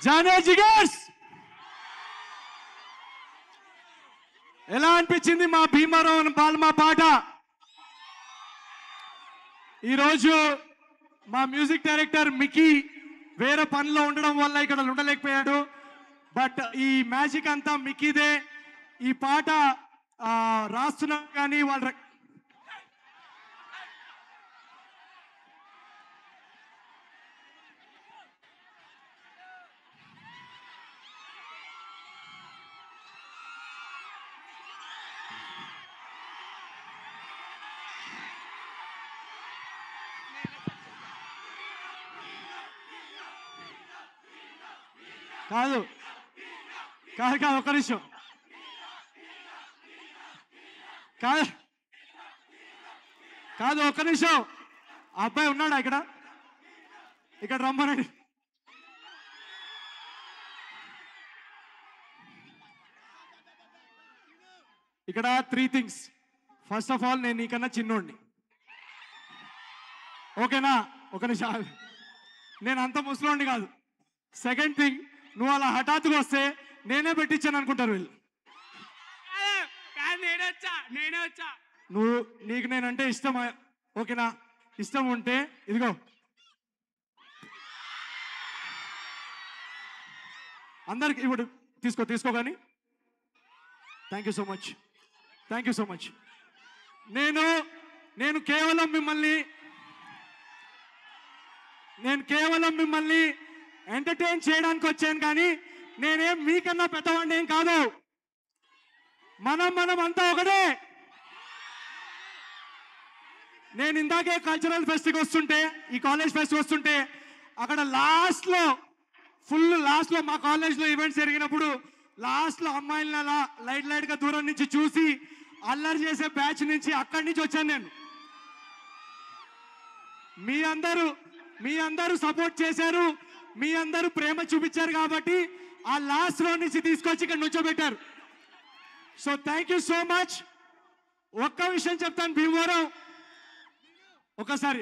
జానే జిగర్స్ ఎలా అనిపించింది మా భీమవరం బాల్మా పాట? ఈరోజు మా మ్యూజిక్ డైరెక్టర్ మికీ వేరే పనిలో ఉండడం వల్ల ఇక్కడ ఉండలేకపోయాడు. బట్ ఈ మ్యాజిక్ అంతా మికీదే. ఈ పాట రాస్తున్నా కానీ వాళ్ళ కాదు కాదు కాదు ఒక్క నిమిషం కాదు కాదు ఒక్క నిమిషం. అబ్బాయి ఉన్నాడా ఇక్కడ? ఇక్కడ రమ్మనండి. ఇక్కడ 3 things. ఫస్ట్ ఆఫ్ ఆల్ నేను నీకన్నా చిన్నోడిని, ఓకేనా? ఒక నిమిషం, నేను అంత ముసలోడిని కాదు. సెకండ్ థింగ్, నువ్వు అలా హఠాత్తుగా వస్తే నేనే పెట్టించాను అనుకుంటారు వీళ్ళు. నేనే వచ్చా. నీకు నేనంటే ఇష్టం, ఓకేనా? ఇష్టం ఉంటే ఇదిగో అందరికి ఇప్పుడు తీసుకో కానీ. Thank you so much. నేను కేవలం మిమ్మల్ని ఎంటర్టైన్ చేయడానికి వచ్చాను, కానీ నేనేం మీకన్నా పెద్దవాడిని ఏం కాదు. మనం అంతా ఒకటే. నేను ఇందాకే కల్చరల్ ఫెస్ట్కి వస్తుంటే, ఈ కాలేజ్ ఫెస్ట్ వస్తుంటే, అక్కడ లాస్ట్లో మా కాలేజ్లో ఈవెంట్స్ జరిగినప్పుడు లాస్ట్లో అమ్మాయిలను అలా లైట్గా దూరం నుంచి చూసి అల్లరి చేసే బ్యాచ్ నుంచి అక్కడి నుంచి వచ్చాను నేను. మీ అందరూ సపోర్ట్ చేశారు, మీ అందరూ ప్రేమ చూపించారు కాబట్టి ఆ లాస్ట్ రో నుంచి తీసుకొచ్చి ఇక్కడ నుంచోబెట్టారు. So thank you so much. ఒక్క విషయం చెప్తాను భీమవరం, ఒక్కసారి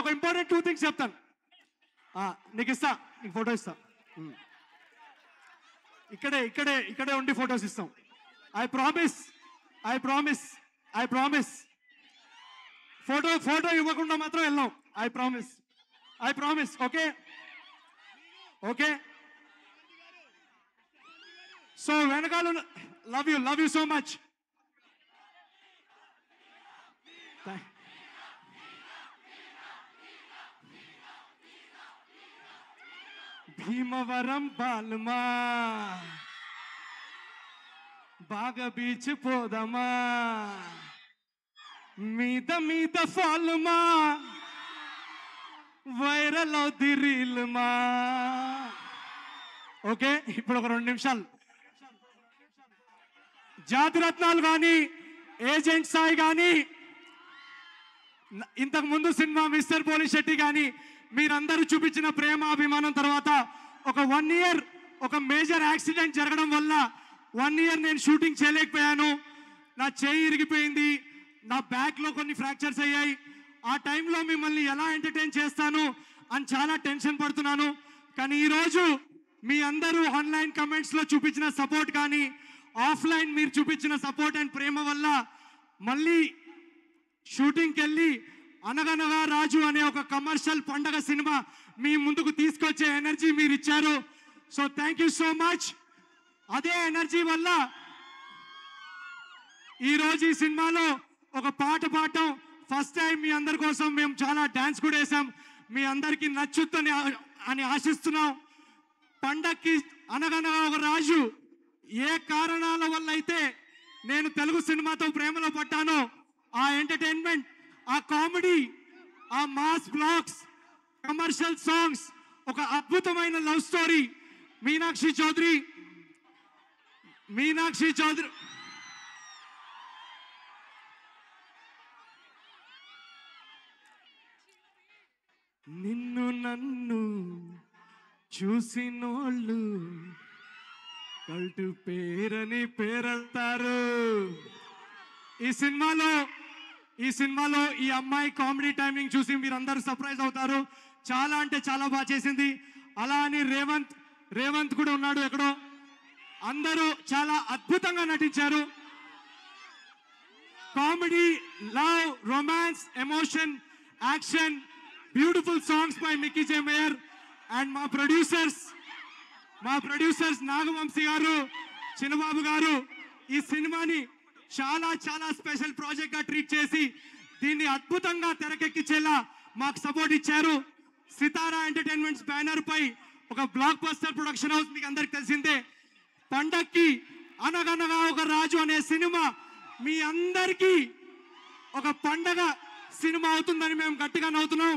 ఒక ఇంపార్టెంట్ 2 things చెప్తాను. నీకు ఫోటో ఇస్తా. ఇక్కడే ఉండి ఫొటోస్ ఇస్తాం. I promise. ఫోటో ఇవ్వకుండా మాత్రం వెళ్ళాం. I promise. ఓకే. సో వెనకాల love you so much. Bhimavaram బాల్మా బాగా బీచ్ పోదమా, మీద ఫాల్మా వైరల్ అవుద్ది రీల్మా. ఓకే, ఇప్పుడు ఒక 2 నిమిషాలు. జాతిరత్నాలు కానీ, ఏజెంట్ సాయి కానీ, ఇంతకు ముందు సినిమా మిస్టర్ పోలీస్ శెట్టి కానీ, మీరందరూ చూపించిన ప్రేమ అభిమానం తర్వాత ఒక 1 year ఒక మేజర్ యాక్సిడెంట్ జరగడం వల్ల 1 year నేను షూటింగ్ చేయలేకపోయాను. నా చేయి ఇరిగిపోయింది, నా బ్యాక్లో కొన్ని ఫ్రాక్చర్స్ అయ్యాయి. ఆ టైంలో మిమ్మల్ని ఎలా ఎంటర్టైన్ చేస్తాను అని చాలా టెన్షన్ పడుతున్నాను. కానీ ఈరోజు మీ అందరూ ఆన్లైన్ కమెంట్స్లో చూపించిన సపోర్ట్ కానీ, ఆఫ్లైన్ మీరు చూపించిన సపోర్ట్ అండ్ ప్రేమ వల్ల మళ్ళీ షూటింగ్కి వెళ్ళి అనగనగా రాజు అనే ఒక కమర్షియల్ పండగ సినిమా మీ ముందుకు తీసుకొచ్చే ఎనర్జీ మీరు ఇచ్చారు. So thank you so much. అదే ఎనర్జీ వల్ల ఈరోజు ఈ సినిమాలో ఒక పాట పాడటం ఫస్ట్ టైం. మీ అందరి కోసం మేము చాలా డాన్స్ కూడా వేసాం. మీ అందరికీ నచ్చుద్దని అని ఆశిస్తున్నాం. పండక్కి అనగనగా ఒక రాజు ఏ కారణాల వల్ల అయితే నేను తెలుగు సినిమాతో ప్రేమలో పడ్డానో, ఆ ఎంటర్టైన్మెంట్, ఆ కామెడీ, ఆ మాస్ బ్లాగ్స్, కమర్షియల్ సాంగ్స్, ఒక అద్భుతమైన లవ్ స్టోరీ. మీనాక్షి చౌదరి నిన్ను నన్ను చూసినోళ్ళు కల్టు పేరని పేరంటారు. ఈ సినిమాలో ఈ సినిమాలో ఈ అమ్మాయి కామెడీ టైమింగ్ చూసి మీరందరూ సర్ప్రైజ్ అవుతారు. చాలా అంటే చాలా బాగా చేసింది. అలా అని రేవంత్ కూడా ఉన్నాడు ఎక్కడో. అందరూ చాలా అద్భుతంగా నటించారు. Comedy, love, romance, emotion, action, beautiful songs by Mickey J mayor and మా ప్రొడ్యూసర్స్ నాగవంశీ గారు, చిన్నబాబు గారు ఈ సినిమాని చాలా చాలా స్పెషల్ ప్రాజెక్ట్ గా ట్రీట్ చేసి దీన్ని అద్భుతంగా తెరకెక్కించేలా మాకు సపోర్ట్ ఇచ్చారు. సితారా ఎంటర్టైన్మెంట్స్ బ్యానర్ పై ఒక బ్లాక్ బస్టర్ ప్రొడక్షన్ హౌస్ మీకు అందరికి తెలిసిందే. పండక్కి అనగనగా ఒక రాజు అనే సినిమా మీ అందరికీ ఒక పండగ సినిమా అవుతుందని మేము గట్టిగా నవ్వుతున్నాం.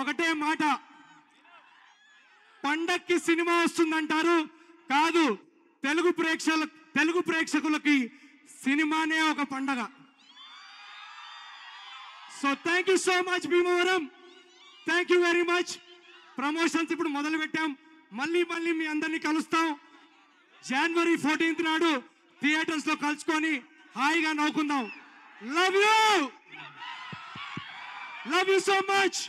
ఒకటే మాట, పండక్కి సినిమా వస్తుందంటారు, కాదు తెలుగు ప్రేక్షకులకి సినిమానే ఒక పండగ. So thank you so much Bhimavaram, thank you very much. Promotions ఇప్పుడు మొదలు పెట్టాం, మళ్ళీ మీ అందరినీ కలుస్తాం. January 14th నాడు థియేటర్స్ లో కలుసుకొని హాయిగా నవ్వుకుందాం. Love you so much.